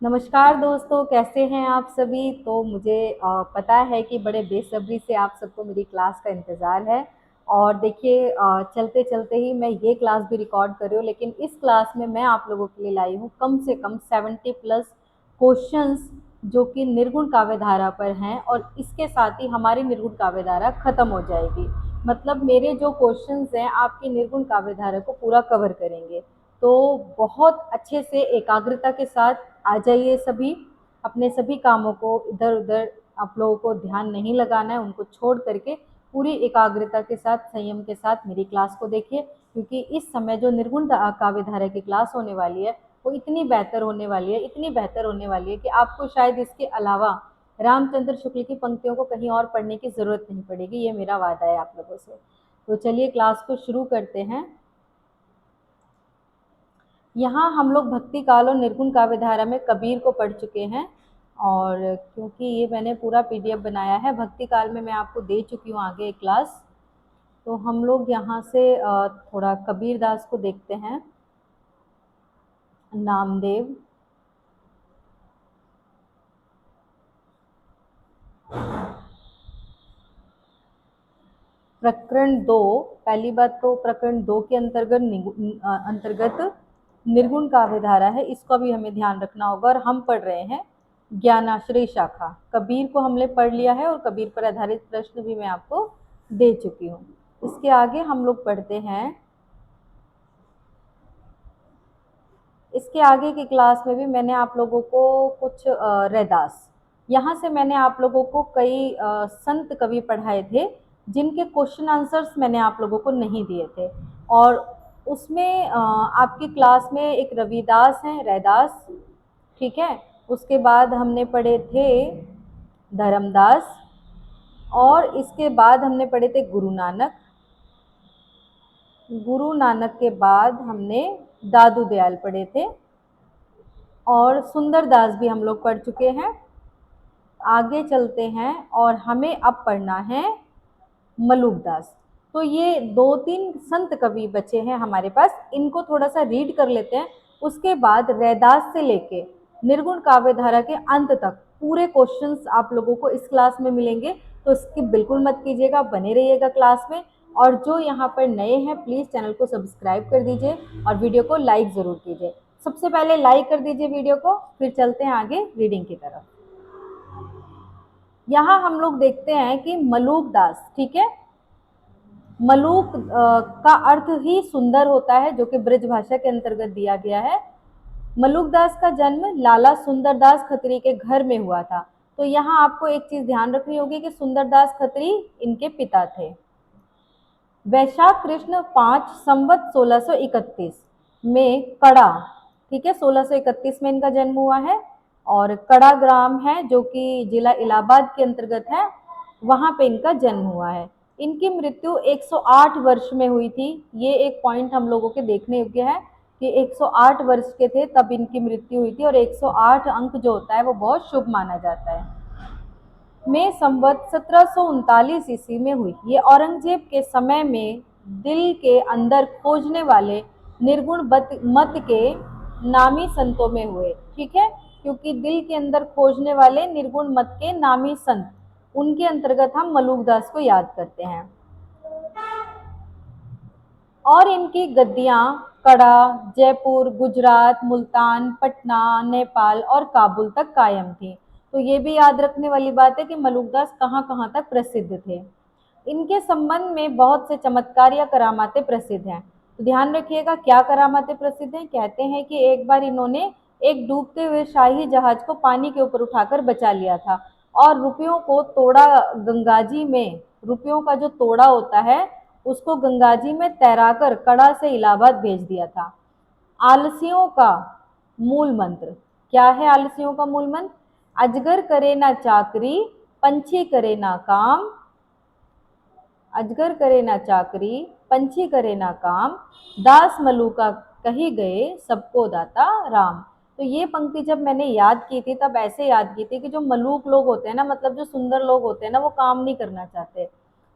नमस्कार दोस्तों, कैसे हैं आप सभी। तो मुझे पता है कि बड़े बेसब्री से आप सबको मेरी क्लास का इंतज़ार है। और देखिए, चलते चलते ही मैं ये क्लास भी रिकॉर्ड कर रही हूँ, लेकिन इस क्लास में मैं आप लोगों के लिए लाई हूँ कम से कम 70 प्लस क्वेश्चंस जो कि निर्गुण काव्य धारा पर हैं, और इसके साथ ही हमारी निर्गुण काव्य धारा ख़त्म हो जाएगी। मतलब मेरे जो क्वेश्चंस हैं आपकी निर्गुण काव्य धारा को पूरा कवर करेंगे। तो बहुत अच्छे से एकाग्रता के साथ आ जाइए सभी। अपने सभी कामों को इधर उधर आप लोगों को ध्यान नहीं लगाना है, उनको छोड़ करके पूरी एकाग्रता के साथ संयम के साथ मेरी क्लास को देखिए, क्योंकि इस समय जो निर्गुण काव्य धारा की क्लास होने वाली है वो इतनी बेहतर होने वाली है, इतनी बेहतर होने वाली है कि आपको शायद इसके अलावा रामचंद्र शुक्ल की पंक्तियों को कहीं और पढ़ने की ज़रूरत नहीं पड़ेगी। ये मेरा वादा है आप लोगों से। तो चलिए क्लास को शुरू करते हैं। यहाँ हम लोग भक्ति काल और निर्गुण काव्य धारा में कबीर को पढ़ चुके हैं, और क्योंकि ये मैंने पूरा पीडीएफ बनाया है, भक्ति काल में मैं आपको दे चुकी हूँ आगे एक क्लास। तो हम लोग यहाँ से थोड़ा कबीर दास को देखते हैं। नामदेव, प्रकरण 2। पहली बात तो प्रकरण 2 के अंतर्गत निर्गुण काव्य धारा है, इसको भी हमें ध्यान रखना होगा। और हम पढ़ रहे हैं ज्ञानाश्रय शाखा। कबीर को हमने पढ़ लिया है और कबीर पर आधारित प्रश्न भी मैं आपको दे चुकी हूँ। इसके आगे हम लोग पढ़ते हैं, इसके आगे की क्लास में भी मैंने आप लोगों को कुछ रैदास, यहाँ से मैंने आप लोगों को कई संत कवि पढ़ाए थे जिनके क्वेश्चन आंसर्स मैंने आप लोगों को नहीं दिए थे। और उसमें आपकी क्लास में एक रविदास हैं, रैदास, ठीक है। उसके बाद हमने पढ़े थे धर्मदास, और इसके बाद हमने पढ़े थे गुरु नानक। गुरु नानक के बाद हमने दादू दयाल पढ़े थे, और सुंदरदास भी हम लोग पढ़ चुके हैं। आगे चलते हैं और हमें अब पढ़ना है मलुकदास। तो ये 2-3 संत कवि बचे हैं हमारे पास, इनको थोड़ा सा रीड कर लेते हैं। उसके बाद रैदास से लेके निर्गुण काव्य धारा के अंत तक पूरे क्वेश्चंस आप लोगों को इस क्लास में मिलेंगे। तो स्किप बिल्कुल मत कीजिएगा, बने रहिएगा क्लास में। और जो यहाँ पर नए हैं प्लीज़ चैनल को सब्सक्राइब कर दीजिए और वीडियो को लाइक ज़रूर कीजिए। सबसे पहले लाइक कर दीजिए वीडियो को, फिर चलते हैं आगे रीडिंग की तरफ। यहाँ हम लोग देखते हैं कि मलुकदास, ठीक है। मलूक का अर्थ ही सुंदर होता है, जो कि ब्रज भाषा के अंतर्गत दिया गया है। मलुकदास का जन्म लाला सुंदरदास खत्री के घर में हुआ था। तो यहाँ आपको एक चीज ध्यान रखनी होगी कि सुंदरदास खत्री इनके पिता थे। वैशाख कृष्ण 5 संवत 1631 में कड़ा, ठीक है, 1631 में इनका जन्म हुआ है। और कड़ा ग्राम है जो कि जिला इलाहाबाद के अंतर्गत है, वहां पे इनका जन्म हुआ है। इनकी मृत्यु 108 वर्ष में हुई थी। ये एक पॉइंट हम लोगों के देखने योग्य है कि 108 वर्ष के थे तब इनकी मृत्यु हुई थी, और 108 अंक जो होता है वो बहुत शुभ माना जाता है। में संवत 1739 ईस्वी में हुई। ये औरंगजेब के समय में दिल के अंदर खोजने वाले निर्गुण मत के नामी संतों में हुए, ठीक है। क्योंकि दिल के अंदर खोजने वाले निर्गुण मत के नामी संत, उनके अंतर्गत हम मलुकदास को याद करते हैं। और इनकी गद्दियाँ कड़ा, जयपुर, गुजरात, मुल्तान, पटना, नेपाल और काबुल तक कायम थी। तो ये भी याद रखने वाली बात है कि मलुकदास कहाँ कहाँ तक प्रसिद्ध थे। इनके संबंध में बहुत से चमत्कार या करामातें प्रसिद्ध हैं। तो ध्यान रखिएगा क्या करामातें प्रसिद्ध हैं। कहते हैं कि एक बार इन्होंने एक डूबते हुए शाही जहाज को पानी के ऊपर उठाकर बचा लिया था, और रुपयों को तोड़ा गंगाजी में, रुपयों का जो तोड़ा होता है उसको गंगाजी में तैराकर कड़ा से इलाहाबाद भेज दिया था। आलसियों का मूल मंत्र क्या है? आलसियों का मूल मंत्र, अजगर करे ना चाकरी, पंछी करे ना काम, अजगर करे ना चाकरी, पंछी करे ना काम, दास मलूका कही गए, सबको दाता राम। तो ये पंक्ति जब मैंने याद की थी तब ऐसे याद की थी कि जो मलूक लोग होते हैं ना, मतलब जो सुंदर लोग होते हैं ना, वो काम नहीं करना चाहते।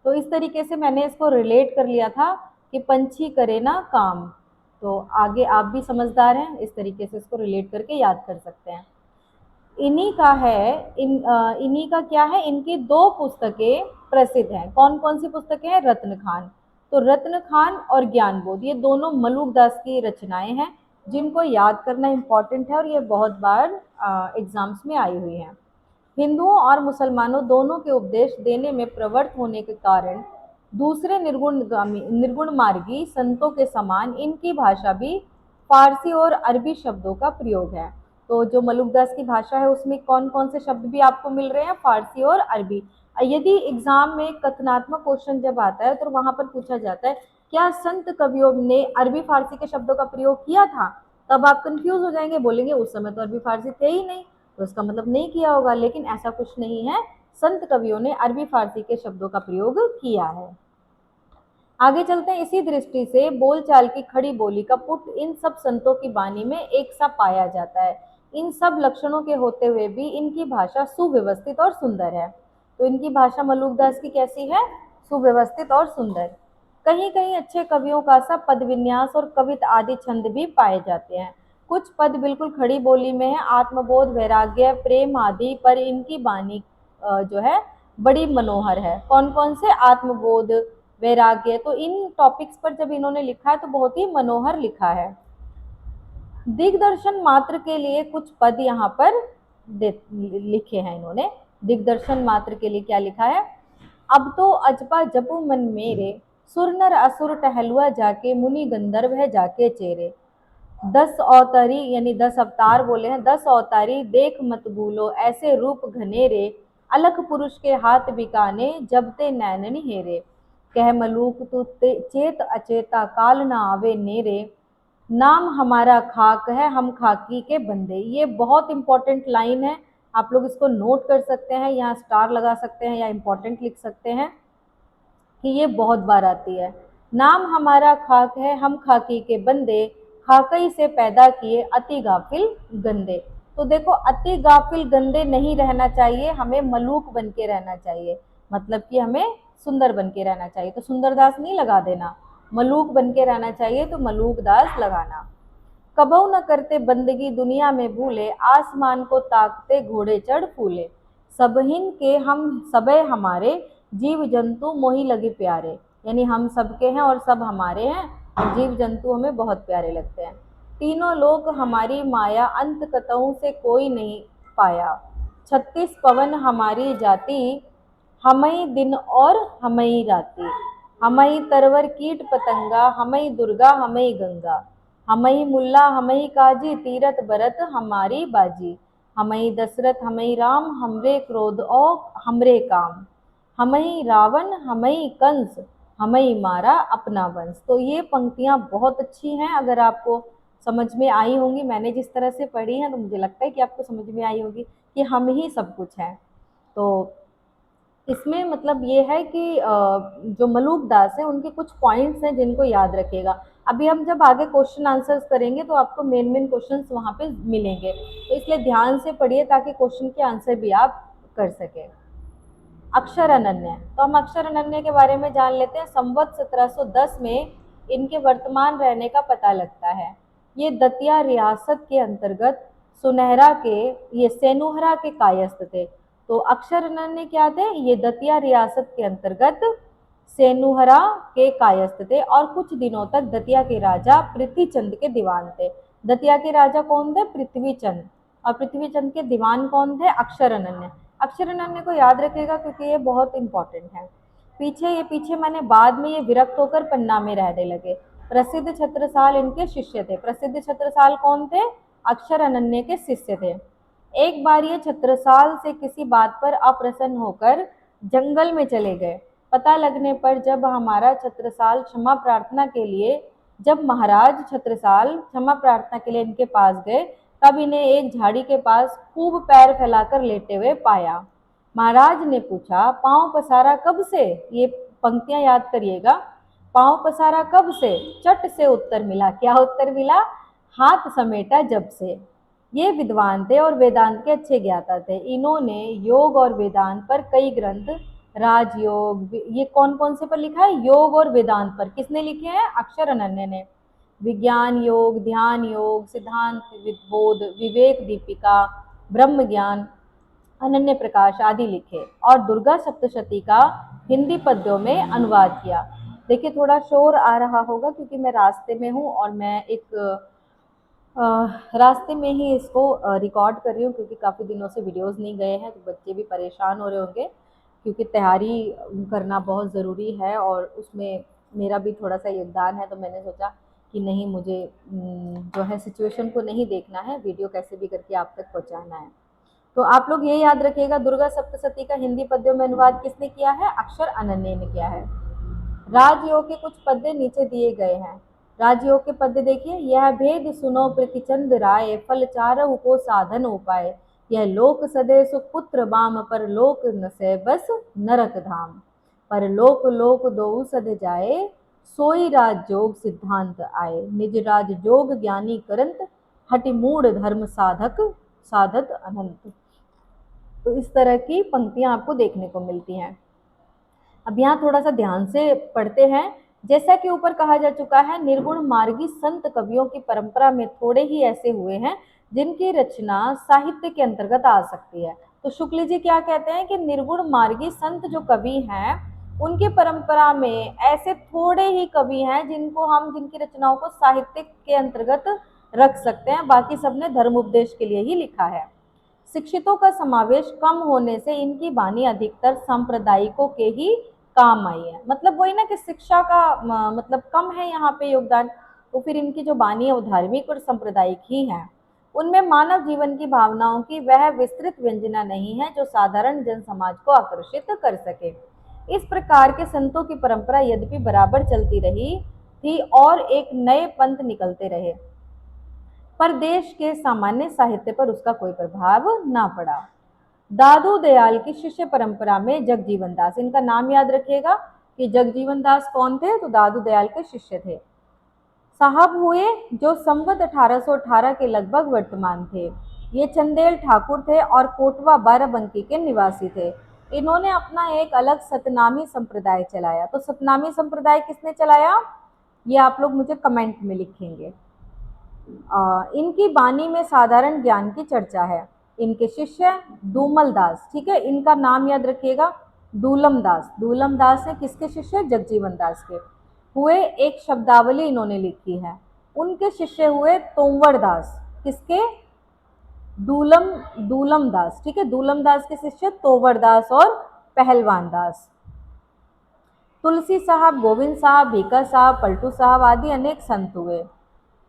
तो इस तरीके से मैंने इसको रिलेट कर लिया था कि पंछी करे ना काम। तो आगे आप भी समझदार हैं, इस तरीके से इसको रिलेट करके याद कर सकते हैं। इन्हीं का है इन्हीं का क्या है, इनकी दो पुस्तकें प्रसिद्ध हैं। कौन कौन सी पुस्तकें हैं? रत्न खान। तो रत्न खान और ज्ञानबोध ये दोनों मलुकदास की रचनाएं हैं, जिनको याद करना इंपॉर्टेंट है और ये बहुत बार एग्जाम्स में आई हुई हैं। हिंदुओं और मुसलमानों दोनों के उपदेश देने में प्रवृत्त होने के कारण दूसरे निर्गुण मार्गी संतों के समान इनकी भाषा भी फारसी और अरबी शब्दों का प्रयोग है। तो जो मलुकदास की भाषा है उसमें कौन कौन से शब्द भी आपको मिल रहे हैं? फारसी और अरबी। यदि एग्जाम में कथनात्मक क्वेश्चन जब आता है तो वहां पर पूछा जाता है क्या संत कवियों ने अरबी फारसी के शब्दों का प्रयोग किया था, तब आप कंफ्यूज हो जाएंगे, बोलेंगे उस समय तो अरबी फारसी थे ही नहीं, तो इसका मतलब नहीं किया होगा। लेकिन ऐसा कुछ नहीं है, संत कवियों ने अरबी फारसी के शब्दों का प्रयोग किया है। आगे चलते हैं। इसी दृष्टि से बोलचाल की खड़ी बोली का पुट इन सब संतों की वाणी में एक सा पाया जाता है। इन सब लक्षणों के होते हुए भी इनकी भाषा सुव्यवस्थित और सुंदर है। तो इनकी भाषा मलुकदास की कैसी है? सुव्यवस्थित और सुंदर। कहीं कहीं अच्छे कवियों का सा पद विन्यास और कविता आदि छंद भी पाए जाते हैं। कुछ पद बिल्कुल खड़ी बोली में है, आत्मबोध, वैराग्य, प्रेम आदि पर इनकी वाणी जो है बड़ी मनोहर है। कौन कौन से? आत्मबोध, वैराग्य। तो इन टॉपिक्स पर जब इन्होंने लिखा है तो बहुत ही मनोहर लिखा है। दिग्दर्शन मात्र के लिए कुछ पद यहाँ पर लिखे हैं इन्होंने। दिग्दर्शन मात्र के लिए क्या लिखा है? अब तो अजपा जपू मन मेरे, सुर नर असुर टहलुआ जाके, मुनि गंधर्व है जाके चेरे। 10 अवतारी यानी 10 अवतार बोले हैं। 10 अवतारी देख मत भूलो, ऐसे रूप घनेरे, अलख पुरुष के हाथ बिकाने, जब ते नैनन हेरे। कह मलूक तू चेत अचेता, काल ना आवे नेरे, नाम हमारा खाक है, हम खाकी के बंदे। ये बहुत इंपॉर्टेंट लाइन है, आप लोग इसको नोट कर सकते हैं, यहाँ स्टार लगा सकते हैं या इंपॉर्टेंट लिख सकते हैं कि ये बहुत बार आती है। नाम हमारा खाक है, हम खाकी के बंदे, खाकई से पैदा किए अति गाफिल गंदे। तो देखो, अति गाफिल गंदे नहीं रहना चाहिए, हमें मलूक बन के रहना चाहिए, मतलब कि हमें सुंदर बन के रहना चाहिए। तो सुंदरदास नहीं लगा देना, मलूक बन के रहना चाहिए तो मलूक दास लगाना। कबहू न करते बंदगी दुनिया में भूले, आसमान को ताकते घोड़े चढ़ फूले। सबहिन के हम सबे हमारे, जीव जंतु मोही लगे प्यारे। यानी हम सबके हैं और सब हमारे हैं, और जीव जंतु हमें बहुत प्यारे लगते हैं। तीनों लोग हमारी माया, अंत कतहु से कोई नहीं पाया। 36 पवन हमारी जाति, हमई दिन और हमई राती। हमई तरवर कीट पतंगा, हमई दुर्गा हमई गंगा। हमई मुल्ला हमई काजी, तीरथ बरत हमारी बाजी। हमई दशरथ हमई राम, हमरे क्रोध और हमरे काम। हमई रावण हमई कंस, हमई मारा अपना वंश। तो ये पंक्तियां बहुत अच्छी हैं, अगर आपको समझ में आई होंगी, मैंने जिस तरह से पढ़ी हैं तो मुझे लगता है कि आपको समझ में आई होगी कि हम ही सब कुछ हैं। तो इसमें मतलब ये है कि जो मलूक दास हैं उनके कुछ पॉइंट्स हैं जिनको याद रखिएगा। अभी हम जब आगे क्वेश्चन आंसर्स करेंगे तो आपको मेन मेन क्वेश्चंस वहाँ पे मिलेंगे, तो इसलिए ध्यान से पढ़िए ताकि क्वेश्चन के आंसर भी आप कर सकें। अक्षर अनन्य, तो हम अक्षर अनन्य के बारे में जान लेते हैं। संवत 1710 में इनके वर्तमान रहने का पता लगता है। ये दतिया रियासत के अंतर्गत सुनहरा के, ये सेनुहरा के कायस्थ थे। तो अक्षर अनन्य क्या थे? ये दतिया रियासत के अंतर्गत सेनुहरा के कायस्थ थे और कुछ दिनों तक दतिया के राजा पृथ्वीचंद के दीवान थे। दतिया के राजा कौन थे? पृथ्वीचंद। और पृथ्वीचंद के दीवान कौन थे? अक्षर अनन्य। अक्षर अनन्य को याद रखिएगा क्योंकि ये बहुत इंपॉर्टेंट है। पीछे मैंने बाद में ये विरक्त होकर पन्ना में रहने लगे। प्रसिद्ध छत्रसाल इनके शिष्य थे। प्रसिद्ध छत्रसाल कौन थे? अक्षर अनन्य के शिष्य थे। एक बार ये छत्रसाल से किसी बात पर अप्रसन्न होकर जंगल में चले गए। पता लगने पर जब हमारा छत्रसाल क्षमा प्रार्थना के लिए जब महाराज छत्रसाल क्षमा प्रार्थना के लिए इनके पास गए, तब इन्हें एक झाड़ी के पास खूब पैर फैलाकर लेटे हुए पाया। महाराज ने पूछा, पांव पसारा कब से? ये पंक्तियां याद करिएगा। पांव पसारा कब से? चट से उत्तर मिला। क्या उत्तर मिला? हाथ समेटा जब से। ये विद्वान थे और वेदांत के अच्छे ज्ञाता थे। इन्होंने योग और वेदांत पर कई ग्रंथ, राजयोग, ये कौन कौन से पर लिखा है? योग और वेदांत पर किसने लिखे हैं? अक्षर अनन्य ने। विज्ञान योग, ध्यान योग, सिद्धांत बोध, विवेक दीपिका, ब्रह्म ज्ञान, अनन्य प्रकाश आदि लिखे और दुर्गा सप्तशती का हिंदी पद्यों में अनुवाद किया। देखिए थोड़ा शोर आ रहा होगा क्योंकि मैं रास्ते में हूँ और मैं एक रास्ते में ही इसको रिकॉर्ड कर रही हूँ क्योंकि काफ़ी दिनों से वीडियोस नहीं गए हैं, तो बच्चे भी परेशान हो रहे होंगे क्योंकि तैयारी करना बहुत ज़रूरी है और उसमें मेरा भी थोड़ा सा योगदान है। तो मैंने सोचा कि नहीं, मुझे जो है सिचुएशन को नहीं देखना है, वीडियो कैसे भी करके आप तक पहुँचाना है। तो आप लोग ये याद रखिएगा, दुर्गा सप्तशती का हिंदी पद्यों में अनुवाद किसने किया है? अक्षर अनन्य ने किया है। राजयोग के कुछ पद्य नीचे दिए गए हैं। राजयोग के पद्य देखिए, यह भेद सुनो प्रतिचंद राय, फल चारहु को साधन उपाय, यह लोक सदे सुपुत्र बाम, पर लोक नसे बस नरक धाम, पर लोक लोक दो सद जाए, सोई राज जोग सिद्धांत आए, निज राज जोग ज्ञानी करंत, हटि मूढ़ धर्म साधक साधत अनंत। तो इस तरह की पंक्तियां आपको देखने को मिलती हैं। अब यहाँ थोड़ा सा ध्यान से पढ़ते हैं। जैसा कि ऊपर कहा जा चुका है, निर्गुण मार्गी संत कवियों की परंपरा में थोड़े ही ऐसे हुए हैं जिनकी रचना साहित्य के अंतर्गत आ सकती है। तो शुक्ल जी क्या कहते हैं कि निर्गुण मार्गी संत जो कवि हैं, उनकी परंपरा में ऐसे थोड़े ही कवि हैं जिनकी रचनाओं को साहित्य के अंतर्गत रख सकते हैं, बाकी सबने धर्म उपदेश के लिए ही लिखा है। शिक्षितों का समावेश कम होने से इनकी वाणी अधिकतर सांप्रदायिकों के ही काम आई है। मतलब वही ना कि शिक्षा का मतलब कम है यहाँ पे योगदान, तो फिर इनकी जो वाणी है वो धार्मिक और सांप्रदायिक ही है। उनमें मानव जीवन की भावनाओं की वह विस्तृत व्यंजना नहीं है जो साधारण जन समाज को आकर्षित कर सके। इस प्रकार के संतों की परंपरा यद्यपि बराबर चलती रही थी और एक नए पंथ निकलते रहे, पर देश के सामान्य साहित्य पर उसका कोई प्रभाव ना पड़ा। दादू दयाल की शिष्य परंपरा में जगजीवन दास, इनका नाम याद रखिएगा कि जगजीवन दास कौन थे? तो दादू दयाल के शिष्य थे। साहब हुए जो संवत 1818 के लगभग वर्तमान थे। ये चंदेल ठाकुर थे और कोटवा बाराबंकी के निवासी थे। इन्होंने अपना एक अलग सतनामी संप्रदाय चलाया। तो सतनामी संप्रदाय किसने चलाया? ये आप लोग मुझे कमेंट में लिखेंगे। इनकी वाणी में साधारण ज्ञान की चर्चा है। इनके शिष्य दूमल दास, ठीक है, इनका नाम याद रखिएगा, दूलम दास। दूलम दास है किसके शिष्य? जगजीवन दास के। हुए एक शब्दावली इन्होंने लिखी है। उनके शिष्य हुए तोंवर दास, किसके? दूलम दूलम दास, ठीक है, दूलम दास के शिष्य तोवर दास और पहलवान दास। तुलसी साहब, गोविंद साहब, भीका साहब, पलटू साहब आदि अनेक संत हुए।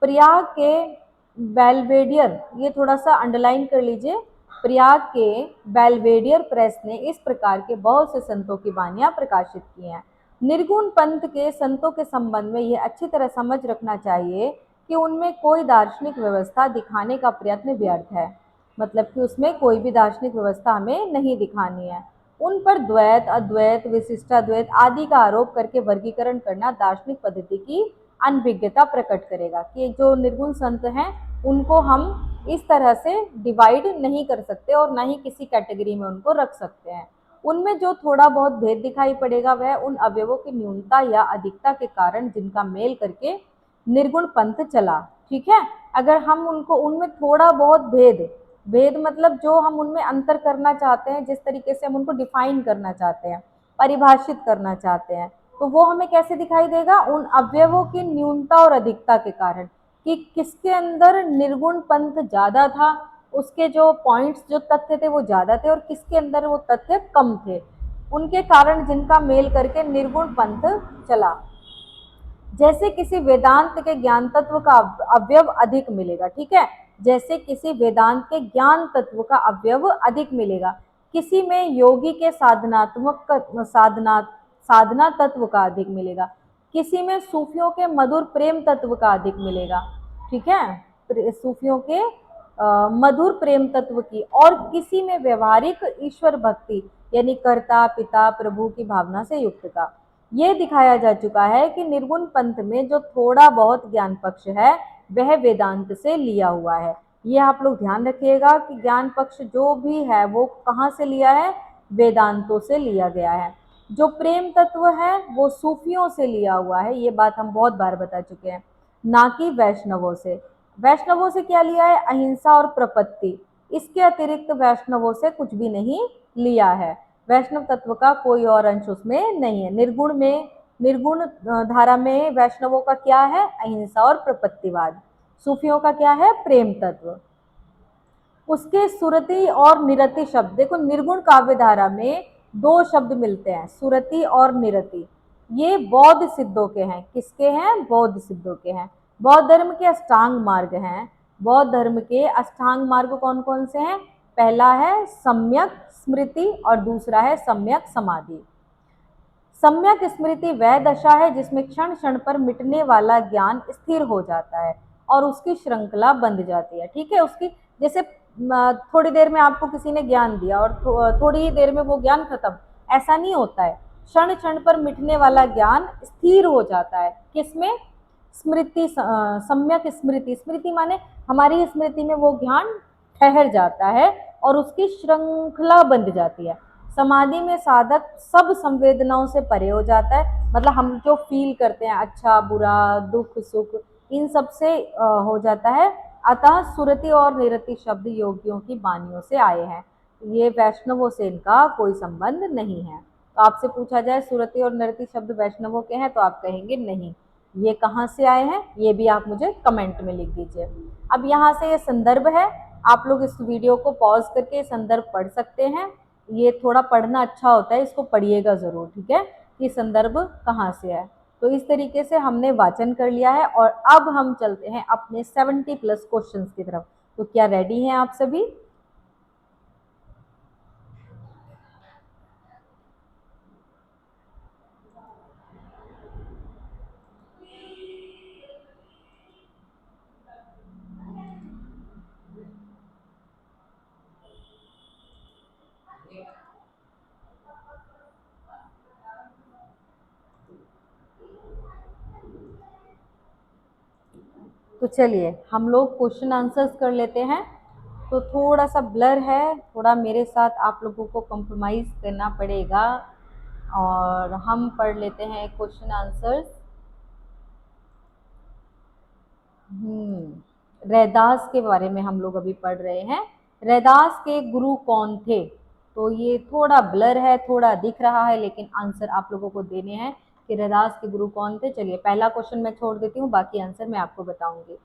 प्रयाग के बेलवेडियर, ये थोड़ा सा अंडरलाइन कर लीजिए, प्रयाग के बेलवेडियर प्रेस ने इस प्रकार के बहुत से संतों की वाणियां प्रकाशित की हैं। निर्गुण पंथ के संतों के संबंध में यह अच्छी तरह समझ रखना चाहिए कि उनमें कोई दार्शनिक व्यवस्था दिखाने का प्रयत्न व्यर्थ है। मतलब कि उसमें कोई भी दार्शनिक व्यवस्था हमें नहीं दिखानी है। उन पर द्वैत, अद्वैत, विशिष्टाद्वैत आदि का आरोप करके वर्गीकरण करना दार्शनिक पद्धति की अनभिज्ञता प्रकट करेगा कि जो निर्गुण संत हैं उनको हम इस तरह से डिवाइड नहीं कर सकते और ना ही किसी कैटेगरी में उनको रख सकते हैं। उनमें जो थोड़ा बहुत भेद दिखाई पड़ेगा वह उन अवयवों की न्यूनता या अधिकता के कारण जिनका मेल करके निर्गुण पंथ चला। ठीक है, अगर हम उनको उनमें थोड़ा बहुत भेद भेद मतलब जो हम उनमें अंतर करना चाहते हैं, जिस तरीके से हम उनको डिफाइन करना चाहते हैं, परिभाषित करना चाहते हैं, तो वो हमें कैसे दिखाई देगा? उन अवयवों की न्यूनता और अधिकता के कारण, कि किसके अंदर निर्गुण पंथ ज्यादा था, उसके जो पॉइंट्स जो तथ्य थे वो ज्यादा थे और किसके अंदर वो तथ्य कम थे, उनके कारण जिनका मेल करके निर्गुण पंथ चला। जैसे किसी वेदांत के ज्ञान तत्व का अवयव अधिक मिलेगा, ठीक है, जैसे किसी वेदांत के ज्ञान तत्व का अवयव अधिक मिलेगा, किसी में योगी के साधना तत्व का अधिक मिलेगा, किसी में सूफियों के मधुर प्रेम तत्व का अधिक मिलेगा, ठीक है, सूफियों के मधुर प्रेम तत्व की, और किसी में व्यवहारिक ईश्वर भक्ति यानी कर्ता पिता प्रभु की भावना से युक्त का। ये दिखाया जा चुका है कि निर्गुण पंथ में जो थोड़ा बहुत ज्ञान पक्ष है वह वेदांत से लिया हुआ है। ये आप लोग ध्यान रखिएगा कि ज्ञान पक्ष जो भी है वो कहाँ से लिया है? वेदांतों से लिया गया है। जो प्रेम तत्व है वो सूफियों से लिया हुआ है, ये बात हम बहुत बार बता चुके हैं, ना कि वैष्णवों से। वैष्णवों से क्या लिया है? अहिंसा और प्रपत्ति, इसके अतिरिक्त वैष्णवों से कुछ भी नहीं लिया है। वैष्णव तत्व का कोई और अंश उसमें नहीं है। निर्गुण धारा में वैष्णवों का क्या है? अहिंसा और प्रपत्तिवाद। सूफियों का क्या है? प्रेम तत्व। उसके सुरति और निरति शब्द, देखो निर्गुण काव्य धारा में दो शब्द मिलते हैं, सुरति और निरति। ये बौद्ध सिद्धों के हैं। किसके हैं? बौद्ध सिद्धों के हैं। बौद्ध धर्म के अष्टांग मार्ग हैं। बौद्ध धर्म के अष्टांग मार्ग कौन कौन से हैं? पहला है सम्यक स्मृति और दूसरा है सम्यक समाधि। सम्यक स्मृति वह दशा है जिसमें क्षण क्षण पर मिटने वाला ज्ञान स्थिर हो जाता है और उसकी श्रृंखला बंध जाती है। ठीक है, उसकी जैसे थोड़ी देर में आपको किसी ने ज्ञान दिया और थोड़ी ही देर में वो ज्ञान खत्म, ऐसा नहीं होता है। क्षण क्षण पर मिटने वाला ज्ञान स्थिर हो जाता है। किसमें? स्मृति, सम्यक स्मृति। स्मृति माने हमारी स्मृति में वो ज्ञान ठहर जाता है और उसकी श्रृंखला बंध जाती है। समाधि में साधक सब संवेदनाओं से परे हो जाता है, मतलब हम जो फील करते हैं अच्छा बुरा दुख सुख इन सब से हो जाता है। अतः सुरति और निरति शब्द योगियों की वाणियों से आए हैं। ये वैष्णवों से इनका कोई संबंध नहीं है। तो आपसे पूछा जाए सुरति और निरति शब्द वैष्णवों के हैं तो आप कहेंगे नहीं। ये कहाँ से आए हैं ये भी आप मुझे कमेंट में लिख दीजिए। अब यहाँ से ये संदर्भ है, आप लोग इस वीडियो को पॉज करके संदर्भ पढ़ सकते हैं। ये थोड़ा पढ़ना अच्छा होता है, इसको पढ़िएगा ज़रूर, ठीक है, कि संदर्भ कहाँ से है। तो इस तरीके से हमने वाचन कर लिया है और अब हम चलते हैं अपने 70+ क्वेश्चंस की तरफ। तो क्या रेडी हैं आप सभी? तो चलिए हम लोग क्वेश्चन आंसर्स कर लेते हैं। तो थोड़ा सा ब्लर है, थोड़ा मेरे साथ आप लोगों को कंप्रोमाइज़ करना पड़ेगा और हम पढ़ लेते हैं क्वेश्चन आंसर्स। रैदास के बारे में हम लोग अभी पढ़ रहे हैं। रैदास के गुरु कौन थे? तो ये थोड़ा ब्लर है, थोड़ा दिख रहा है, लेकिन आंसर आप लोगों को देने हैं कि रैदास के गुरु कौन थे। चलिए पहला क्वेश्चन मैं छोड़ देती हूँ, बाकी आंसर मैं आपको बताऊंगी।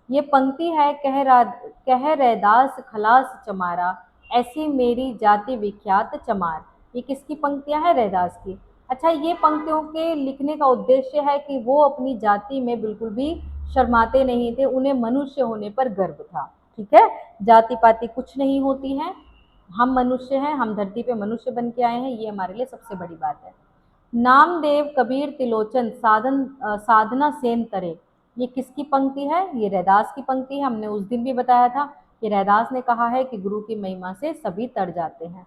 ये पंक्ति है, कह रैदास खलास चमारा, ऐसी मेरी जाति विख्यात चमार। ये किसकी पंक्तियां हैं? रैदास की। अच्छा, ये पंक्तियों के लिखने का उद्देश्य है कि वो अपनी जाति में बिल्कुल भी शर्माते नहीं थे, उन्हें मनुष्य होने पर गर्व था। ठीक है, जाति पाति कुछ नहीं होती है, हम मनुष्य हैं, हम धरती पे मनुष्य बन के आए हैं, ये हमारे लिए सबसे बड़ी बात है। नामदेव कबीर तिलोचन साधना सेन तरे, ये किसकी पंक्ति है? ये रैदास की पंक्ति है। हमने उस दिन भी बताया था कि रैदास ने कहा है कि गुरु की महिमा से सभी तर जाते हैं।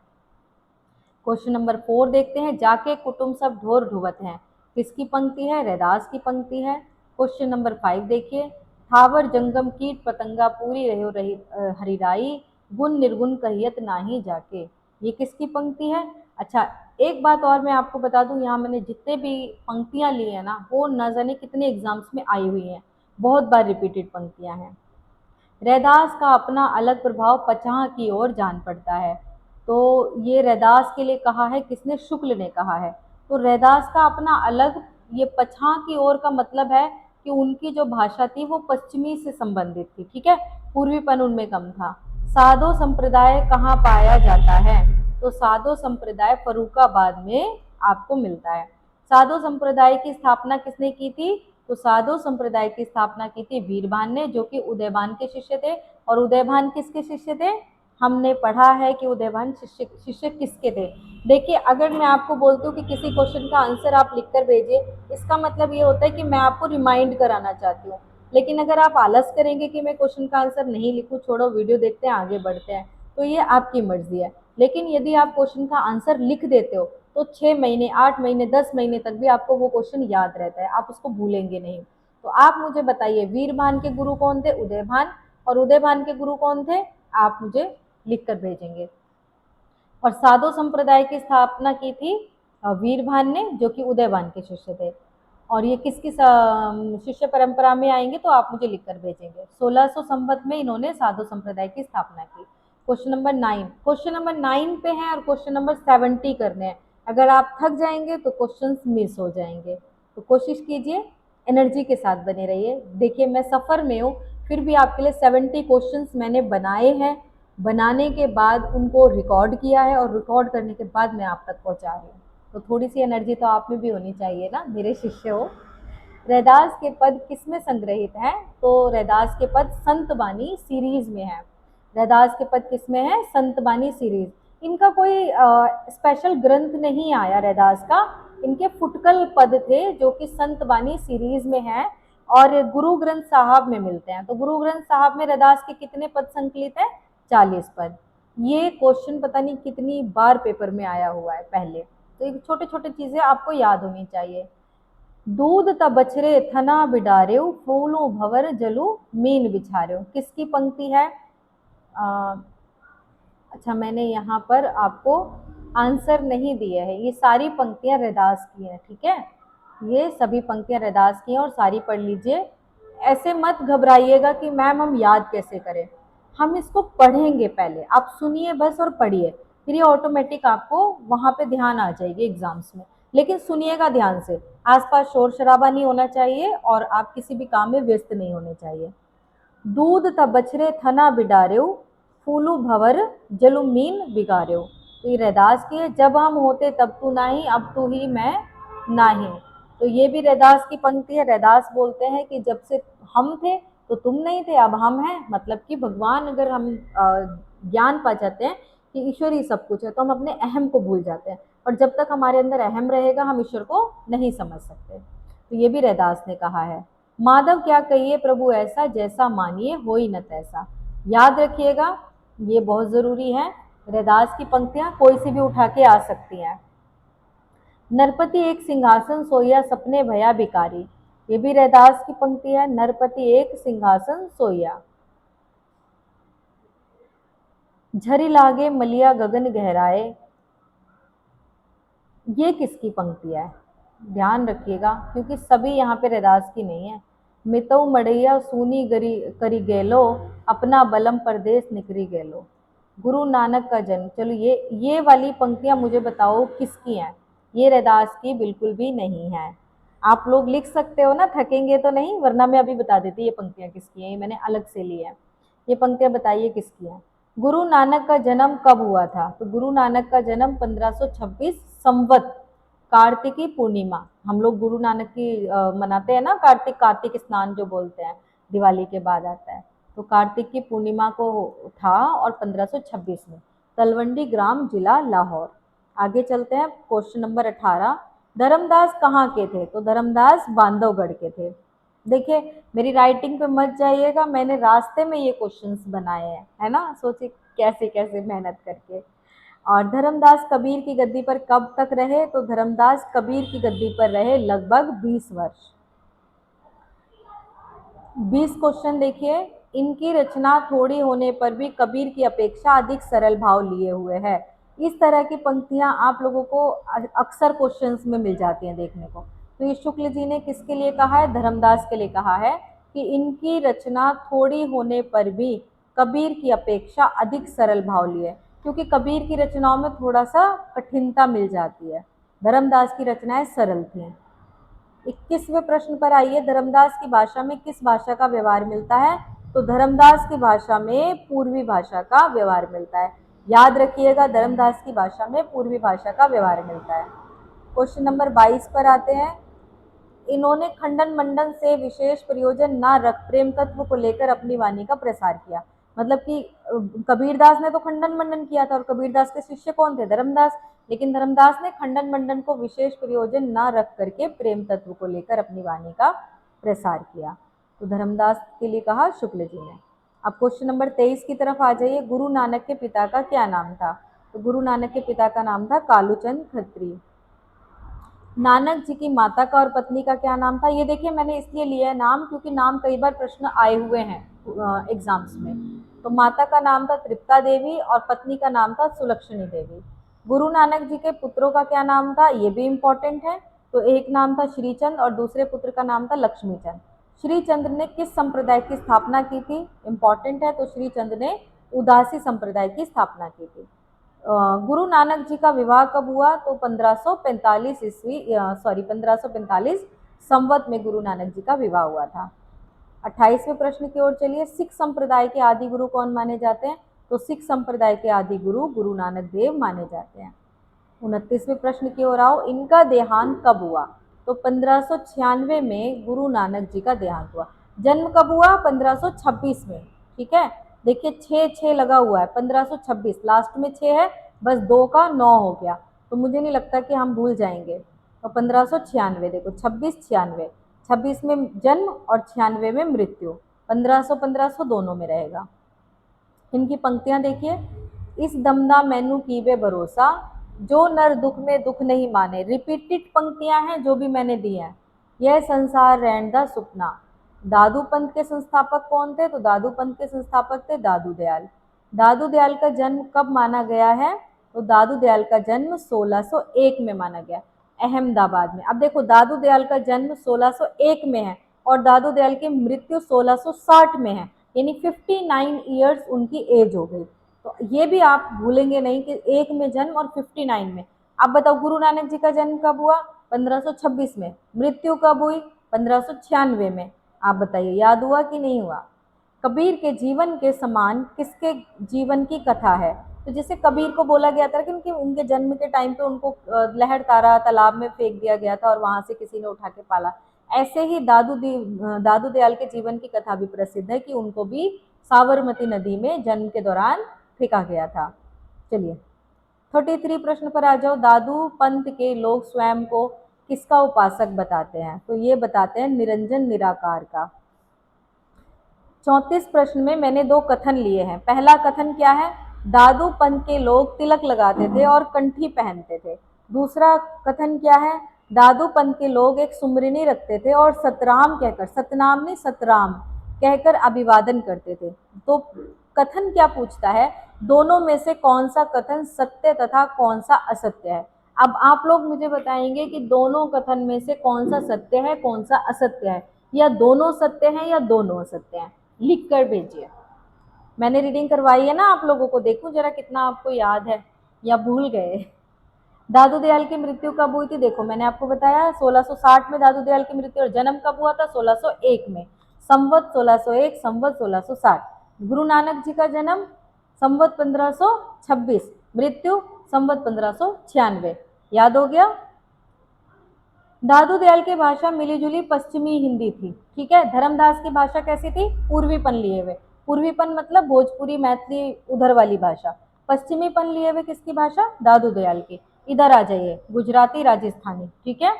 क्वेश्चन नंबर 4 देखते हैं, जाके कुटुंब सब ढोर ढुवत हैं, किसकी पंक्ति है? रैदास की पंक्ति है। क्वेश्चन नंबर 5 देखिए, थावर जंगम कीट पतंगा पूरी रहो रही हरिराई, गुण निर्गुण कहियत नाही जाके, ये किसकी पंक्ति है? अच्छा, एक बात और मैं आपको बता दूं, यहाँ मैंने जितने भी पंक्तियां ली है ना, वो न जाने कितने एग्जाम्स में आई हुई हैं, बहुत बार रिपीटेड पंक्तियां हैं। रैदास का अपना अलग प्रभाव पचाह की ओर जान पड़ता है। तो ये रैदास के लिए कहा है किसने? शुक्ल ने कहा है। तो रैदास का अपना अलग, ये पछाह की ओर का मतलब है कि उनकी जो भाषा थी वो पश्चिमी से संबंधित थी। ठीक है, पूर्वीपन उनमें कम था। साधो संप्रदाय कहाँ पाया जाता है? तो साधो संप्रदाय फर्रुखाबाद में आपको मिलता है। साधो संप्रदाय की स्थापना किसने की थी? तो साधु संप्रदाय की स्थापना की थी वीरभान ने, जो कि उदयभान के शिष्य थे। और उदयभान किसके शिष्य थे? हमने पढ़ा है कि उदयभान शिष्य किसके थे। देखिए, अगर मैं आपको बोलती हूँ कि किसी क्वेश्चन का आंसर आप लिखकर भेजिए, इसका मतलब ये होता है कि मैं आपको रिमाइंड कराना चाहती हूँ। लेकिन अगर आप आलस करेंगे कि मैं क्वेश्चन का आंसर नहीं लिखूँ, छोड़ो वीडियो देखते हैं आगे बढ़ते हैं, तो ये आपकी मर्जी है। लेकिन यदि आप क्वेश्चन का आंसर लिख देते हो तो 6 महीने 8 महीने 10 महीने तक भी आपको वो क्वेश्चन याद रहता है, आप उसको भूलेंगे नहीं। तो आप मुझे बताइए, वीरभान के गुरु कौन थे? उदयभान। और उदयभान के गुरु कौन थे? आप मुझे लिख कर भेजेंगे। और साधु संप्रदाय की स्थापना की थी वीरभान ने, जो कि उदयभान के शिष्य थे। और ये किसकी शिष्य परंपरा में आएंगे तो आप मुझे लिखकर भेजेंगे। 1600 संवत में इन्होंने साधु संप्रदाय की स्थापना की। क्वेश्चन नंबर 9, क्वेश्चन नंबर 9 पे है और क्वेश्चन नंबर 70 करने हैं। अगर आप थक जाएंगे तो क्वेश्चंस मिस हो जाएंगे, तो कोशिश कीजिए एनर्जी के साथ बने रहिए। देखिए मैं सफ़र में हूँ, फिर भी आपके लिए 70 क्वेश्चंस मैंने बनाए हैं, बनाने के बाद उनको रिकॉर्ड किया है और रिकॉर्ड करने के बाद मैं आप तक पहुँचा रही हूँ। तो थोड़ी सी एनर्जी तो आप में भी होनी चाहिए ना, मेरे शिष्य हो। रैदास के पद किसमें संग्रहित हैं? तो रैदास के पद संत बानी सीरीज में है। रैदास के पद किसमें है? संत बानी सीरीज। इनका कोई स्पेशल ग्रंथ नहीं आया रैदास का, इनके फुटकल पद थे जो कि संत बानी सीरीज में है और गुरु ग्रंथ साहब में मिलते हैं। तो गुरु ग्रंथ साहब में रैदास के कितने पद संकलित हैं? 40 पद। ये क्वेश्चन पता नहीं कितनी बार पेपर में आया हुआ है पहले, तो ये छोटे छोटे चीजें आपको याद होनी चाहिए। दूध त बछरे थना बिडारेऊ, फूलू भंवर जलू मीन बिछारेऊ। किसकी पंक्ति है? अच्छा मैंने यहाँ पर आपको आंसर नहीं दिए हैं, ये सारी पंक्तियां रैदास की हैं, ठीक है। ये सभी पंक्तियां रैदास की हैं और सारी पढ़ लीजिए। ऐसे मत घबराइएगा कि मैम हम याद कैसे करें, हम इसको पढ़ेंगे पहले, आप सुनिए बस और पढ़िए, फिर ये ऑटोमेटिक आपको वहाँ पे ध्यान आ जाएगी एग्जाम्स में। लेकिन सुनिएगा ध्यान से, आसपास शोर शराबा नहीं होना चाहिए और आप किसी भी काम में व्यस्त नहीं होने चाहिए। दूध त बछरे थना बिडारेऊ, फूलू भंवर जलु मीन बिगारेऊ। तो ये रैदास की है, जब हम होते तब तू नाही, अब तू ही मैं नाही। तो ये भी रैदास की पंक्ति है। रैदास बोलते हैं कि जब से हम थे तो तुम नहीं थे, अब हम हैं। मतलब कि भगवान, अगर हम ज्ञान पा जाते हैं कि ईश्वर ही सब कुछ है, तो हम अपने अहम को भूल जाते हैं, और जब तक हमारे अंदर अहम रहेगा हम ईश्वर को नहीं समझ सकते। तो ये भी रैदास ने कहा है। माधव क्या कहिए प्रभु ऐसा, जैसा मानिए होई न तैसा। याद रखिएगा, ये बहुत जरूरी है। रैदास की पंक्तियां कोई सी भी उठा के आ सकती हैं। नरपति एक सिंहासन सोया, सपने भया भिकारी। ये भी रैदास की पंक्ति है। नरपति एक सिंहासन सोया। झरी लागे मलिया गगन गहराए। ये किसकी पंक्ति है? ध्यान रखिएगा क्योंकि सभी यहाँ पे रैदास की नहीं है। मितऊ मड़ैया सूनी गरी करी गेलो, अपना बलम परदेश निकरी गेलो। गुरु नानक का जन्म। चलो ये वाली पंक्तियां मुझे बताओ किसकी हैं? ये रैदास की बिल्कुल भी नहीं है। आप लोग लिख सकते हो ना, थकेंगे तो नहीं, वरना मैं अभी बता देती ये पंक्तियां किसकी हैं, ये मैंने अलग से ली है। ये पंक्तियां बताइए किसकी हैं। गुरु नानक का जन्म कब हुआ था? तो गुरु नानक का जन्म 1526 संवत कार्तिकी पूर्णिमा। हम लोग गुरु नानक की मनाते हैं ना, कार्तिक स्नान जो बोलते हैं, दिवाली के बाद आता है। तो कार्तिक की पूर्णिमा को था और 1526 में, तलवंडी ग्राम जिला लाहौर। आगे चलते हैं, क्वेश्चन नंबर 18। धर्मदास कहाँ के थे? तो धर्मदास बांधवगढ़ के थे। देखिए मेरी राइटिंग पे मत जाइएगा, मैंने रास्ते में ये क्वेश्चंस बनाए हैं, है ना। सोचिए कैसे कैसे मेहनत करके। और धर्मदास कबीर की गद्दी पर कब तक रहे? तो धर्मदास कबीर की गद्दी पर रहे लगभग 20 वर्ष। 20 क्वेश्चन देखिए। इनकी रचना थोड़ी होने पर भी कबीर की अपेक्षा अधिक सरल भाव लिए हुए है। इस तरह की पंक्तियां आप लोगों को अक्सर क्वेश्चंस में मिल जाती हैं देखने को। तो ये शुक्ल जी ने किसके लिए कहा है? धर्मदास के लिए कहा है कि इनकी रचना थोड़ी होने पर भी कबीर की अपेक्षा अधिक सरल भाव लिए, क्योंकि कबीर की रचनाओं में थोड़ा सा कठिनता मिल जाती है, धर्मदास की रचनाएं सरल थी। 21वें प्रश्न पर आइए। धर्मदास की भाषा में किस भाषा का व्यवहार मिलता है? तो धर्मदास की भाषा में पूर्वी भाषा का व्यवहार मिलता है। याद रखिएगा, धर्मदास की भाषा में पूर्वी भाषा का व्यवहार मिलता है। क्वेश्चन नंबर 22 पर आते हैं। इन्होंने खंडन मंडन से विशेष प्रयोजन न रख प्रेम तत्व को लेकर अपनी वाणी का प्रसार किया। मतलब कि कबीरदास ने तो खंडन मंडन किया था, और कबीरदास के शिष्य कौन थे? धर्मदास। लेकिन धर्मदास ने खंडन मंडन को विशेष प्रयोजन न रख करके प्रेम तत्व को लेकर अपनी वाणी का प्रसार किया। तो धर्मदास के लिए कहा शुक्ल जी ने। अब क्वेश्चन नंबर 23 की तरफ आ जाइए। गुरु नानक के पिता का क्या नाम था? तो गुरु नानक के पिता का नाम था कालूचंद खत्री। नानक जी की माता का और पत्नी का क्या नाम था? ये देखिए मैंने इसलिए लिया है नाम क्योंकि नाम कई बार प्रश्न आए हुए हैं एग्जाम्स में। तो माता का नाम था तृप्ता देवी और पत्नी का नाम था सुलक्षणी देवी। गुरु नानक जी के पुत्रों का क्या नाम था? ये भी इम्पोर्टेंट है। तो एक नाम था श्रीचंद और दूसरे पुत्र का नाम था लक्ष्मीचंद। श्रीचंद्र ने किस संप्रदाय की स्थापना की थी? इम्पोर्टेंट है। तो श्रीचंद्र ने उदासी संप्रदाय की स्थापना की थी। गुरु नानक जी का विवाह कब हुआ? तो 1545 ईस्वी 1545 संवत में गुरु नानक जी का विवाह हुआ था। 28वें प्रश्न की ओर चलिए। सिख संप्रदाय के आदि गुरु कौन माने जाते हैं? तो सिख संप्रदाय के आदि गुरु गुरु नानक देव माने जाते हैं। 29वें प्रश्न की ओर आओ। इनका देहांत कब हुआ? तो 1596 में गुरु नानक जी का देहांत हुआ। जन्म कब हुआ? 1526 में। ठीक है, देखिए 6 लगा हुआ है, 1526 लास्ट में 6 है, बस 2 का 9 हो गया, तो मुझे नहीं लगता कि हम भूल जाएंगे। तो 1596 देखो, 26 96 में जन्म और 96 में मृत्यु, 1500 दोनों में रहेगा। इनकी पंक्तियां देखिए। इस दमदा मैनू कीवे भरोसा, जो नर दुख में दुख नहीं माने। रिपीटेड पंक्तियां हैं जो भी मैंने दी हैं। यह संसार रहन दा सुपना। दादू पंथ के संस्थापक कौन थे? तो दादू पंथ के संस्थापक थे दादू दयाल। दादू दयाल का जन्म कब माना गया है? तो दादू दयाल का जन्म 1601 में माना गया, अहमदाबाद में। अब देखो, दादू दयाल का जन्म 1601 में है और दादू दयाल की मृत्यु 1660 में है, यानी 59 ईयर्स उनकी एज हो गई। तो ये भी आप भूलेंगे नहीं कि एक में जन्म और 59 में। अब बताओ, गुरु नानक जी का जन्म कब हुआ? 1526 में। मृत्यु कब हुई? 1596 में। आप बताइए, याद हुआ कि नहीं हुआ? कबीर के जीवन के समान किसके जीवन की कथा है? तो जैसे कबीर को बोला गया था कि उनके जन्म के टाइम पे उनको लहर तारा तालाब में फेंक दिया गया था और वहां से किसी ने उठा के पाला, ऐसे ही दादू दयाल के जीवन की कथा भी प्रसिद्ध है कि उनको भी साबरमती नदी में जन्म के दौरान फेंका गया था। चलिए 33 प्रश्न पर आ जाओ। दादू पंथ के लोग स्वयं को किसका उपासक बताते हैं? तो ये बताते हैं निरंजन निराकार का। 34 प्रश्न में मैंने 2 कथन लिए हैं। पहला कथन क्या है? दादू पंथ के लोग तिलक लगाते थे और कंठी पहनते थे। दूसरा कथन क्या है? दादू पंथ के लोग एक सुमरिनी रखते थे और सतराम कहकर, सतनाम नहीं सतराम कहकर अभिवादन करते थे। तो कथन क्या पूछता है? दोनों में से कौन सा कथन सत्य तथा कौन सा असत्य है? अब आप लोग मुझे बताएंगे कि दोनों कथन में से कौन सा सत्य है, कौन सा असत्य है, या दोनों सत्य हैं या दोनों असत्य हैं। लिख कर भेजिए। मैंने रीडिंग करवाई है ना आप लोगों को, देखूं जरा कितना आपको याद है या भूल गए। दादू दयाल की मृत्यु कब हुई थी? देखो मैंने आपको बताया 1660 में दादू दयाल की मृत्यु, और जन्म कब हुआ था? 1601 में। संवत 1601, संवत 1660। गुरु नानक जी का जन्म संवत 1526, मृत्यु संवत 1596। याद हो गया? दादू दयाल की भाषा मिलीजुली पश्चिमी हिंदी थी। ठीक है। धर्मदास की भाषा कैसी थी? पूर्वीपन लिए हुए। पूर्वीपन मतलब भोजपुरी मैथिली उधर वाली भाषा। पश्चिमीपन लिए हुए किसकी भाषा? दादू दयाल की। इधर आ जाइए, गुजराती राजस्थानी। ठीक है,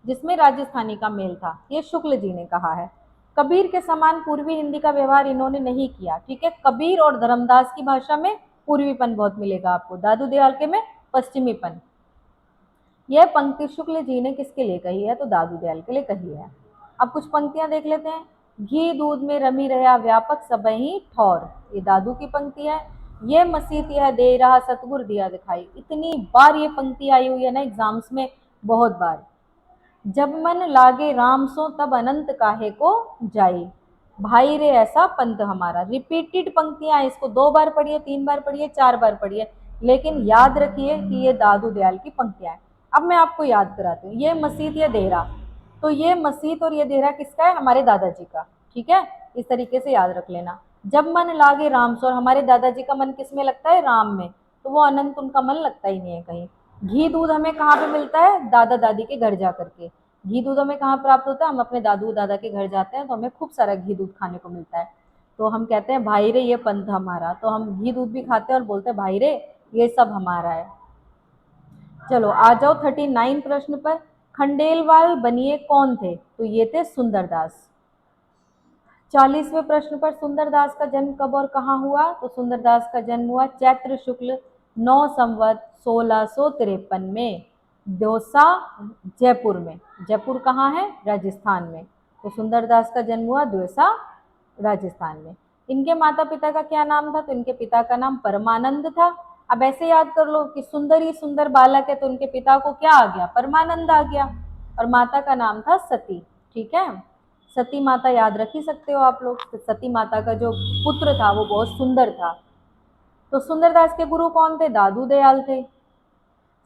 जिसमें राजस्थानी का मेल था, ये शुक्ल जी ने कहा है। कबीर के समान पूर्वी हिंदी का व्यवहार इन्होंने नहीं किया। ठीक है, कबीर और धर्मदास की भाषा में पूर्वीपन बहुत मिलेगा आपको, दादू दयाल के में पश्चिमीपन। यह पंक्ति शुक्ल जी ने किसके लिए कही है? तो दादू दयाल के लिए कही है। अब कुछ पंक्तियां देख लेते हैं। घी दूध में रमी रहा व्यापक सबही ठौर, ये दादू की पंक्ति है। ये मसीत यह दे रहा सतगुर दिया दिखाई। इतनी बार ये पंक्ति आई हुई है ना एग्जाम्स में, बहुत बार। जब मन लागे राम सो तब अनंत काहे को जाई, भाई रे ऐसा पंथ हमारा। रिपीटेड पंक्तियां, इसको 2 बार पढ़िए, 3 बार पढ़िए, 4 बार पढ़िए, लेकिन याद रखिए कि ये दादू दयाल की पंक्तियां हैं। अब मैं आपको याद कराती हूँ। ये मसीत ये देहरा, तो ये मसीत और ये देहरा किसका है? हमारे दादाजी का। ठीक है, इस तरीके से याद रख लेना। जब मन लागे राम सो, और हमारे दादाजी का मन किस में लगता है? राम में, तो वो अनंत उनका मन लगता ही नहीं है कहीं। घी दूध हमें कहाँ पे मिलता है? दादा दादी के घर जा करके। घी दूध हमें कहाँ प्राप्त होता है? हम अपने दादू दादा के घर जाते हैं तो हमें खूब सारा घी दूध खाने को मिलता है, तो हम कहते हैं भाई रे ये पंथ हमारा, तो हम घी दूध भी खाते हैं और बोलते हैं भाई रे ये सब हमारा है। चलो आ जाओ 39 प्रश्न पर। खंडेलवाल बनिए कौन थे? तो ये थे सुंदरदास। 40वें प्रश्न पर, सुंदरदास का जन्म कब और कहाँ हुआ? तो सुंदरदास का जन्म हुआ चैत्र शुक्ल 9 संवत 1653 में, दौसा जयपुर में। जयपुर कहाँ है? राजस्थान में। तो सुंदरदास का जन्म हुआ दौसा राजस्थान में। इनके माता पिता का क्या नाम था? तो इनके पिता का नाम परमानंद था। अब ऐसे याद कर लो कि सुंदर ही सुंदर बालक है, तो उनके पिता को क्या आ गया? परमानंद आ गया। और माता का नाम था सती। ठीक है, सती माता याद रख ही सकते हो आप लोग। तो सती माता का जो पुत्र था वो बहुत सुंदर था। तो सुंदरदास के गुरु कौन थे? दादू दयाल थे।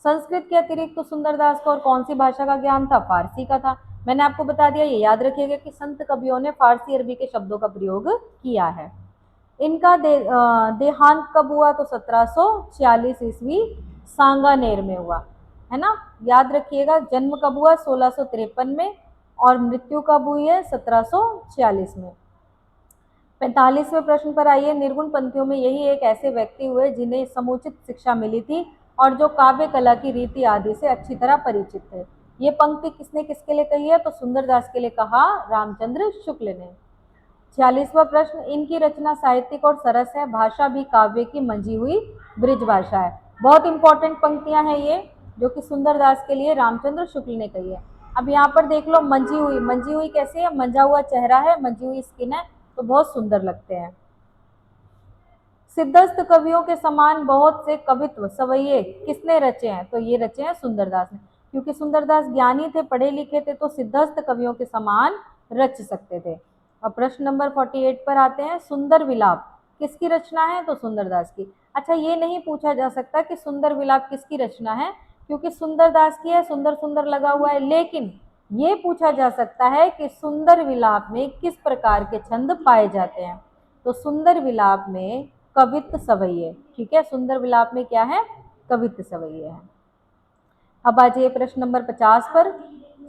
संस्कृत के अतिरिक्त तो सुंदरदास को और कौन सी भाषा का ज्ञान था? फारसी का था। मैंने आपको बता दिया, ये याद रखिएगा कि संत कवियों ने फारसी अरबी के शब्दों का प्रयोग किया है। इनका देहांत कब हुआ? तो 1746 ईस्वी सांगानेर में हुआ, है ना। याद रखिएगा, जन्म कब हुआ? 1653 में, और मृत्यु कब हुई है? 1746 में। 45वें प्रश्न पर आइए। निर्गुण पंथियों में यही एक ऐसे व्यक्ति हुए जिन्हें समुचित शिक्षा मिली थी और जो काव्य कला की रीति आदि से अच्छी तरह परिचित थे। ये पंक्ति किसने किसके लिए कही है? तो सुंदरदास के लिए कहा रामचंद्र शुक्ल ने। 46वां प्रश्न, इनकी रचना साहित्यिक और सरस है, भाषा भी काव्य की मंजी हुई ब्रिज भाषा है। बहुत इंपॉर्टेंट पंक्तियां हैं ये, जो कि सुंदरदास के लिए रामचंद्र शुक्ल ने कही है। अब यहाँ पर देख लो, मंजी हुई, मंजी हुई कैसे है? मंजा हुआ चेहरा है, मंजी हुई स्किन है, तो बहुत सुंदर लगते हैं। सिद्धस्थ कवियों के समान बहुत से कवित्व सवैये किसने रचे हैं? तो ये रचे हैं सुंदरदास ने, क्योंकि सुंदरदास ज्ञानी थे, पढ़े लिखे थे, तो सिद्धस्थ कवियों के समान रच सकते थे। अब प्रश्न नंबर 48 पर आते हैं। सुंदर विलाप किसकी रचना है? तो सुंदरदास की। अच्छा, ये नहीं पूछा जा सकता कि सुंदर विलाप किसकी रचना है, क्योंकि सुंदरदास की है, सुंदर सुंदर लगा हुआ है, लेकिन ये पूछा जा सकता है कि सुंदर विलाप में किस प्रकार के छंद पाए जाते हैं। तो सुंदर विलाप में कवित्त सवैये, ठीक है, सुंदर विलाप में क्या है? कवित्त सवैये है। अब आ जाइए प्रश्न नंबर 50 पर।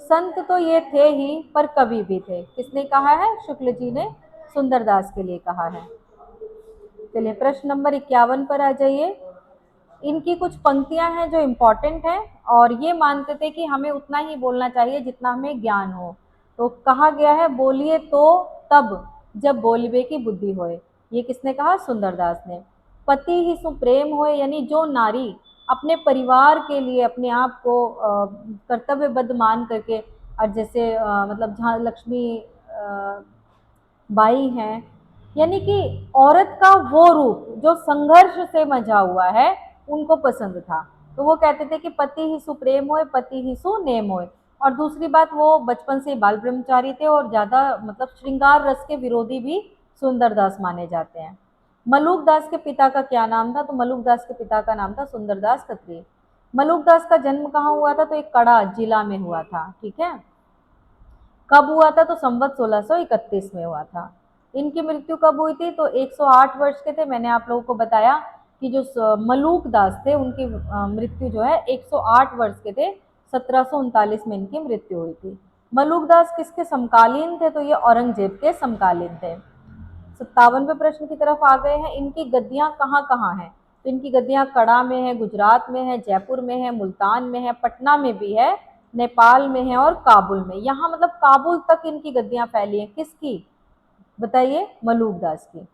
संत तो ये थे ही, पर कवि भी थे। किसने कहा है? शुक्ल जी ने सुंदरदास के लिए कहा है। चलिए प्रश्न नंबर 51 पर आ जाइए। इनकी कुछ पंक्तियां हैं जो इम्पोर्टेंट हैं, और ये मानते थे कि हमें उतना ही बोलना चाहिए जितना हमें ज्ञान हो। तो कहा गया है, बोलिए तो तब जब बोलबे की बुद्धि होए। ये किसने कहा? सुंदरदास ने। पति ही सुप्रेम होए, यानी जो नारी अपने परिवार के लिए अपने आप को कर्तव्यबद्ध मान करके, और जैसे मतलब जहाँ लक्ष्मी बाई हैं, यानी कि औरत का वो रूप जो संघर्ष से मजा हुआ है, उनको पसंद था। तो वो कहते थे कि पति ही सुप्रेम होए, पति ही सुनेम होए। और दूसरी बात, वो बचपन से बाल ब्रह्मचारी थे और ज्यादा मतलब श्रृंगार रस के विरोधी भी सुंदरदास माने जाते हैं। मलूक दास के पिता का क्या नाम था? तो मलूक दास के पिता का नाम था सुंदरदास खत्री। मलूक दास का जन्म कहाँ हुआ था? तो एक कड़ा जिला में हुआ था, ठीक है। कब हुआ था? तो संवत 1631 में हुआ था। इनकी मृत्यु कब हुई थी? तो 108 वर्ष के थे। मैंने आप लोगों को बताया कि जो मलूक दास थे, उनकी मृत्यु जो है 108 वर्ष के थे। 1739 में इनकी मृत्यु हुई थी। मलूक दास किसके समकालीन थे? तो ये औरंगजेब के समकालीन थे। 57वें प्रश्न की तरफ आ गए हैं। इनकी गद्दियां कहाँ कहाँ हैं? तो इनकी गद्दियां कड़ा में है, गुजरात में है, जयपुर में है, मुल्तान में है, पटना में भी है, नेपाल में है और काबुल में। यहाँ मतलब काबुल तक इनकी गद्दियां फैली हैं। किसकी? बताइए। मलूक दास की।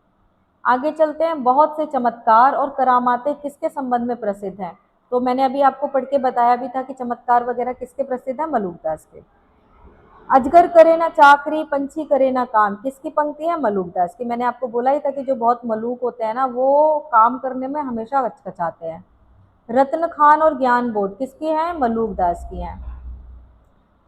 आगे चलते हैं। बहुत से चमत्कार और करामातें किसके संबंध में प्रसिद्ध हैं? तो मैंने अभी आपको पढ़ के बताया भी था कि चमत्कार वगैरह किसके प्रसिद्ध है? मलूक दास के। अजगर करे ना चाकरी, पंछी करे ना काम, किसकी पंक्ति है? मलूक दास की। मैंने आपको बोला ही था कि जो बहुत मलूक होते हैं ना, वो काम करने में हमेशा हचकचाते हैं। रत्न खान और ज्ञान बोध किसकी है? मलूक दास की है।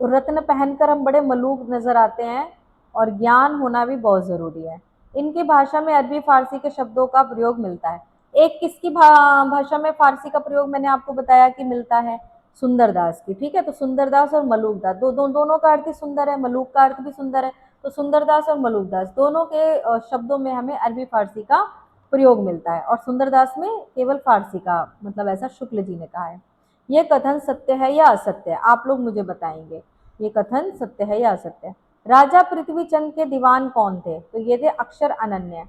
तो रत्न पहनकर हम बड़े मलूक नजर आते हैं, और ज्ञान होना भी बहुत जरूरी है। इनकी भाषा में अरबी फारसी के शब्दों का प्रयोग मिलता है। एक किसकी भाषा में फारसी का प्रयोग मैंने आपको बताया कि मिलता है? सुंदरदास की, ठीक है। तो सुंदरदास और मलूक दास दोनों का अर्थ ही सुंदर है, मलूक का अर्थ भी सुंदर है। तो सुंदरदास और मलूक दास दोनों के शब्दों में हमें अरबी फारसी का प्रयोग मिलता है, और सुंदरदास में केवल फारसी का, मतलब ऐसा शुक्ल जी ने कहा है। ये कथन सत्य है या असत्य है? आप लोग मुझे बताएंगे, ये कथन सत्य है या असत्य है। राजा पृथ्वीचंद के दीवान कौन थे? तो ये थे अक्षर अनन्य।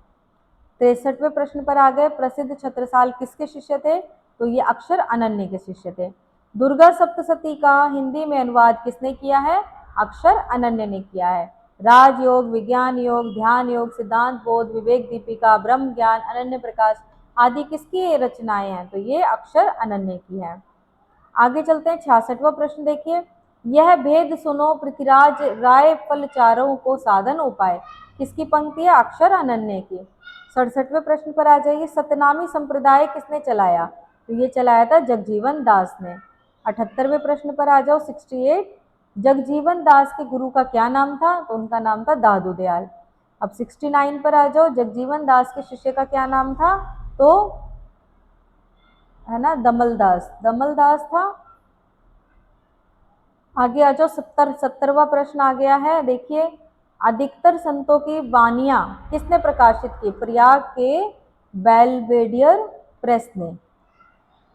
63वें प्रश्न पर आ गए। प्रसिद्ध छत्रसाल किसके शिष्य थे? तो ये अक्षर अनन्य के शिष्य थे। दुर्गा सप्तशती का हिंदी में अनुवाद किसने किया है? अक्षर अनन्य ने किया है। राजयोग, विज्ञान योग, ध्यान योग, सिद्धांत बोध, विवेक दीपिका, ब्रह्म ज्ञान, अनन्य प्रकाश आदि किसकी रचनाएं हैं? तो ये अक्षर अनन्य की है। आगे चलते हैं। 66वां प्रश्न देखिए। यह भेद सुनो पृथ्वीराज राय फल चारों को साधन उपाय, किसकी पंक्ति है? अक्षर अनन्य की। 67वें प्रश्न पर आ जाइए। सतनामी संप्रदाय किसने चलाया? तो ये चलाया था जगजीवन दास ने। 78वें प्रश्न पर आ जाओ। 68। जगजीवन दास के गुरु का क्या नाम था? तो उनका नाम था दादू दयाल। अब 69 पर आ जाओ। जगजीवन दास के शिष्य का क्या नाम था? तो है ना, दमलदास, दमलदास था। आगे आ जाओ, 70वां प्रश्न आ गया है, देखिए। अधिकतर संतों की वानियां किसने प्रकाशित की? प्रयाग के बेलवेडियर प्रेस ने।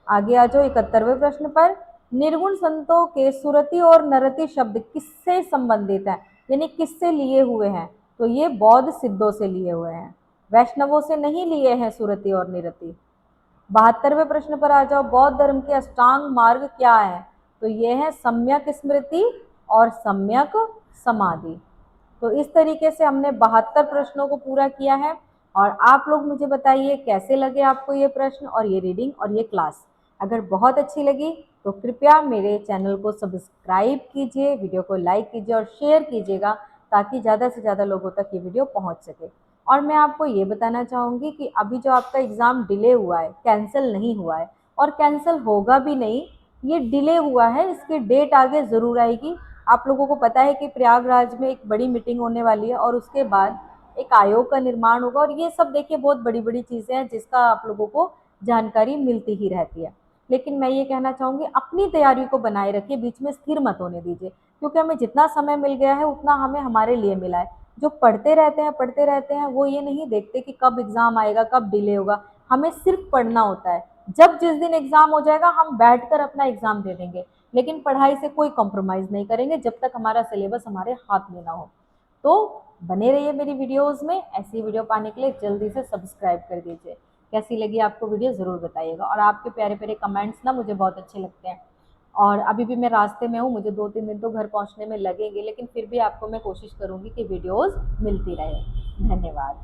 आगे आ जाओ 71वें प्रश्न पर। निर्गुण संतों के सुरति और नरति शब्द किससे संबंधित है, यानी किससे लिए हुए हैं? तो ये बौद्ध सिद्धों से लिए हुए हैं, वैष्णवों से नहीं लिए हैं सुरति और निरति। 72वें प्रश्न पर आ जाओ। बौद्ध धर्म के अष्टांग मार्ग क्या है? तो ये है सम्यक स्मृति और सम्यक समाधि। तो इस तरीके से हमने 72 प्रश्नों को पूरा किया है। और आप लोग मुझे बताइए कैसे लगे आपको ये प्रश्न और ये रीडिंग और ये क्लास। अगर बहुत अच्छी लगी तो कृपया मेरे चैनल को सब्सक्राइब कीजिए, वीडियो को लाइक कीजिए और शेयर कीजिएगा, ताकि ज़्यादा से ज़्यादा लोगों तक ये वीडियो पहुंच सके। और मैं आपको ये बताना चाहूँगी कि अभी जो आपका एग्ज़ाम डिले हुआ है, कैंसिल नहीं हुआ है और कैंसिल होगा भी नहीं, ये डिले हुआ है, इसकी डेट आगे ज़रूर आएगी। आप लोगों को पता है कि प्रयागराज में एक बड़ी मीटिंग होने वाली है और उसके बाद एक आयोग का निर्माण होगा, और ये सब देखिए बहुत बड़ी बड़ी चीज़ें हैं जिसका आप लोगों को जानकारी मिलती ही रहती है। लेकिन मैं ये कहना चाहूँगी, अपनी तैयारी को बनाए रखिए, बीच में स्थिर मत होने दीजिए, क्योंकि हमें जितना समय मिल गया है उतना हमें हमारे लिए मिला है। जो पढ़ते रहते हैं वो ये नहीं देखते कि कब एग्ज़ाम आएगा, कब डिले होगा। हमें सिर्फ पढ़ना होता है। जब जिस दिन एग्ज़ाम हो जाएगा हम बैठकर अपना एग्ज़ाम दे देंगे, लेकिन पढ़ाई से कोई कॉम्प्रोमाइज़ नहीं करेंगे जब तक हमारा सिलेबस हमारे हाथ में ना हो। तो बने रहिए मेरी वीडियोस में। ऐसी वीडियो पाने के लिए जल्दी से सब्सक्राइब कर दीजिए। कैसी लगी आपको वीडियो ज़रूर बताइएगा, और आपके प्यारे प्यारे कमेंट्स ना मुझे बहुत अच्छे लगते हैं। और अभी भी मैं रास्ते में हूँ, मुझे 2-3 दिन तो घर पहुँचने में लगेंगे, लेकिन फिर भी आपको मैं कोशिश करूँगी कि वीडियोस मिलती रहे। धन्यवाद।